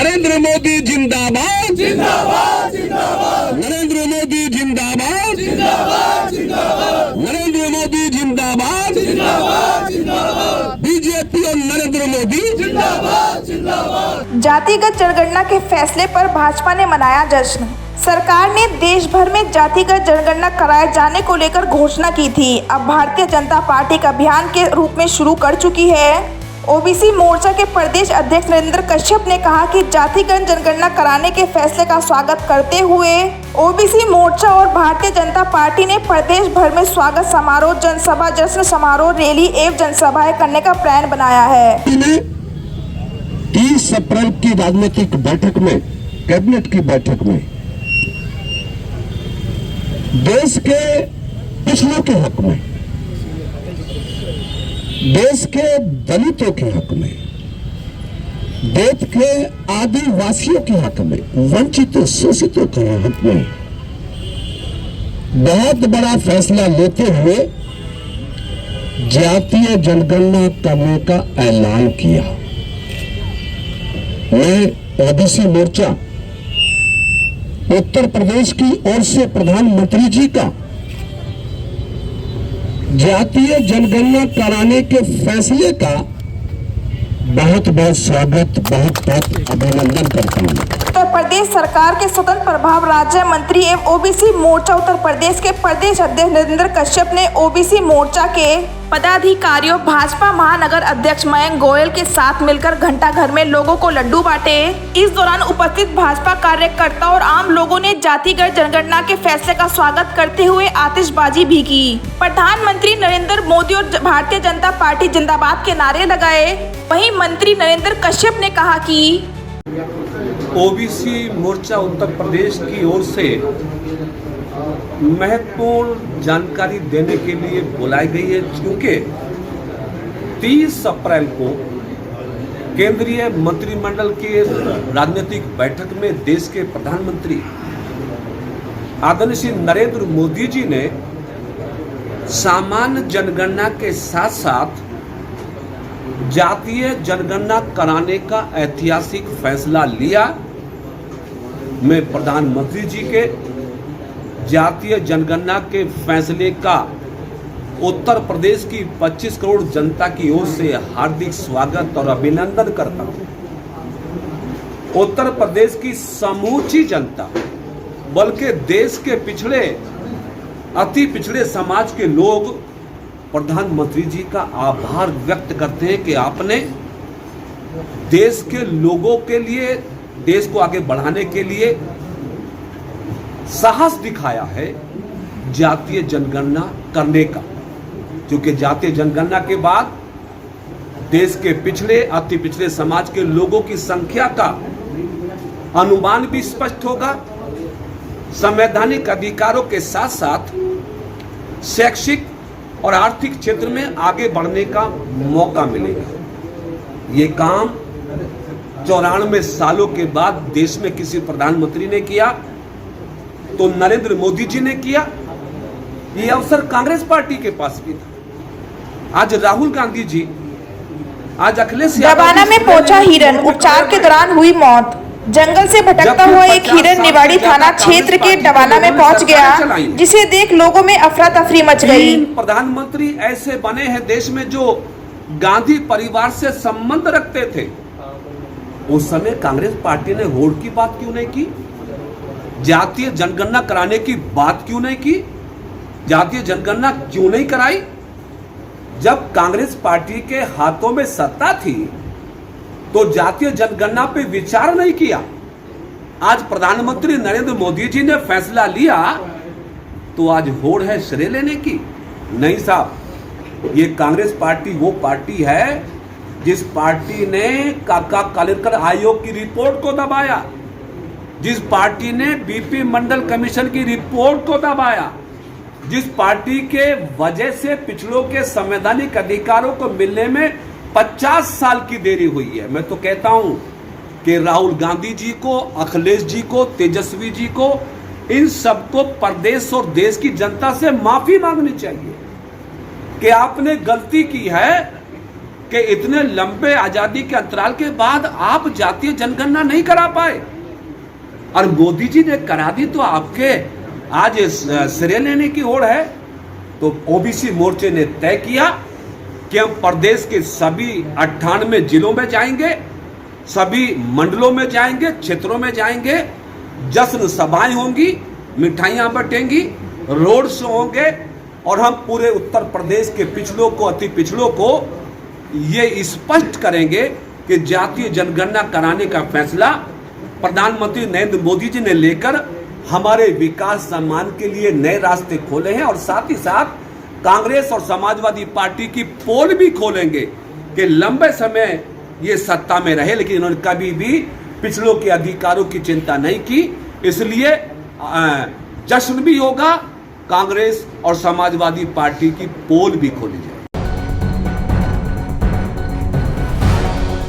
नरेंद्र मोदी जिंदाबाद जिंदाबाद जिंदाबाद नरेंद्र मोदी जिंदाबाद जिंदाबाद जिंदाबाद नरेंद्र मोदी जिंदाबाद जिंदाबाद जिंदाबाद बीजेपी और नरेंद्र मोदी जिंदाबाद जिंदाबाद। जातिगत जनगणना के फैसले पर भाजपा ने मनाया जश्न। सरकार ने देश भर में जातिगत जनगणना कराए जाने को लेकर घोषणा की थी। अब भारतीय जनता पार्टी का अभियान के रूप में शुरू कर चुकी है। ओबीसी मोर्चा के प्रदेश अध्यक्ष नरेंद्र कश्यप ने कहा कि जातिगत जनगणना कराने के फैसले का स्वागत करते हुए ओबीसी मोर्चा और भारतीय जनता पार्टी ने प्रदेश भर में स्वागत समारोह, जनसभा, जश्न समारोह, रैली एवं जनसभाएं करने का प्लान बनाया है। 30 अप्रैल की राजनीतिक बैठक में, कैबिनेट की बैठक में देश के पिछड़ों के हक में, देश के दलितों के हक में, देश के आदिवासियों के हक में, वंचित शोषितों के हक में बहुत बड़ा फैसला लेते हुए जातीय जनगणना करने का ऐलान किया। मैं ओबीसी मोर्चा उत्तर प्रदेश की ओर से प्रधानमंत्री जी का जातीय जनगणना कराने के फैसले का बहुत बहुत स्वागत, बहुत बहुत अभिनंदन करता हूँ। उत्तर प्रदेश सरकार के स्वतंत्र प्रभार राज्य मंत्री एवं ओबीसी मोर्चा उत्तर प्रदेश के प्रदेश अध्यक्ष नरेंद्र कश्यप ने ओबीसी मोर्चा के पदाधिकारियों, भाजपा महानगर अध्यक्ष मयंक गोयल के साथ मिलकर घंटा घर में लोगों को लड्डू बांटे। इस दौरान उपस्थित भाजपा कार्यकर्ता और आम लोगों ने जातिगत जनगणना के फैसले का स्वागत करते हुए आतिशबाजी भी की। प्रधानमंत्री नरेंद्र मोदी और भारतीय जनता पार्टी जिंदाबाद के नारे लगाए। वहीं मंत्री नरेंद्र कश्यप ने कहा कि ओबीसी मोर्चा उत्तर प्रदेश की ओर से महत्वपूर्ण जानकारी देने के लिए बुलाई गई है, क्योंकि 30 अप्रैल को केंद्रीय मंत्रिमंडल के राजनीतिक बैठक में देश के प्रधानमंत्री आदरणीय श्री नरेंद्र मोदी जी ने सामान्य जनगणना के साथ साथ जातीय जनगणना कराने का ऐतिहासिक फैसला लिया। मैं प्रधानमंत्री जी के जातीय जनगणना के फैसले का उत्तर प्रदेश की 25 करोड़ जनता की ओर से हार्दिक स्वागत और अभिनंदन करता हूं। उत्तर प्रदेश की समूची जनता, बल्कि देश के पिछड़े, अति पिछड़े समाज के लोग प्रधानमंत्री जी का आभार व्यक्त करते हैं कि आपने देश के लोगों के लिए, देश को आगे बढ़ाने के लिए साहस दिखाया है जातीय जनगणना करने का। क्योंकि जातीय जनगणना के बाद देश के पिछड़े, अति पिछड़े समाज के लोगों की संख्या का अनुमान भी स्पष्ट होगा। संवैधानिक अधिकारों के साथ साथ शैक्षिक और आर्थिक क्षेत्र में आगे बढ़ने का मौका मिलेगा। ये काम 94 सालों के बाद देश में किसी प्रधानमंत्री ने किया तो नरेंद्र मोदी जी ने किया। ये अवसर कांग्रेस पार्टी के पास भी था। आज राहुल गांधी जी, आज अखिलेश डबाना में पहुंचा हिरन, उपचार के दौरान हुई मौत। जंगल से भटकता हुआ एक हिरन निवाड़ी थाना क्षेत्र के डबाना में पहुंच गया, जिसे देख लोगों में अफरा तफरी मच गई। प्रधानमंत्री ऐसे बने हैं देश में जो गांधी परिवार से संबंध रखते थे। उस समय कांग्रेस पार्टी ने होड़ की बात क्यों नहीं की? जातीय जनगणना कराने की बात क्यों नहीं की? जातीय जनगणना क्यों नहीं कराई? जब कांग्रेस पार्टी के हाथों में सत्ता थी तो जातीय जनगणना पे विचार नहीं किया। आज प्रधानमंत्री नरेंद्र मोदी जी ने फैसला लिया तो आज होड़ है श्रेय लेने की? नहीं साहब, ये कांग्रेस पार्टी वो पार्टी है जिस पार्टी ने काका कालेकर आयोग की रिपोर्ट को दबाया, जिस पार्टी ने बीपी मंडल कमीशन की रिपोर्ट को दबाया, जिस पार्टी के वजह से पिछड़ों के संवैधानिक अधिकारों को मिलने में 50 साल की देरी हुई है। मैं तो कहता हूं कि राहुल गांधी जी को, अखिलेश जी को, तेजस्वी जी को, इन सबको प्रदेश और देश की जनता से माफी मांगनी चाहिए कि आपने गलती की है कि इतने लंबे आजादी के अंतराल के बाद आप जातीय जनगणना नहीं करा पाए और मोदी जी ने करा दी, तो आपके आज श्रेय लेने की होड़ है। तो ओबीसी मोर्चे ने तय किया कि हम प्रदेश के सभी 98 जिलों में जाएंगे, सभी मंडलों में जाएंगे, क्षेत्रों में जाएंगे, जश्न सभाएं होंगी, मिठाइयां बटेंगी, रोड शो होंगे और हम पूरे उत्तर प्रदेश के पिछड़ों को, अति पिछड़ों को ये स्पष्ट करेंगे कि जातीय जनगणना कराने का फैसला प्रधानमंत्री नरेंद्र मोदी जी ने लेकर हमारे विकास सम्मान के लिए नए रास्ते खोले हैं और साथ ही साथ कांग्रेस और समाजवादी पार्टी की पोल भी खोलेंगे कि लंबे समय ये सत्ता में रहे लेकिन इन्होंने कभी भी पिछड़ों के अधिकारों की चिंता नहीं की। इसलिए जश्न भी होगा, कांग्रेस और समाजवादी पार्टी की पोल भी खोली जाएगी।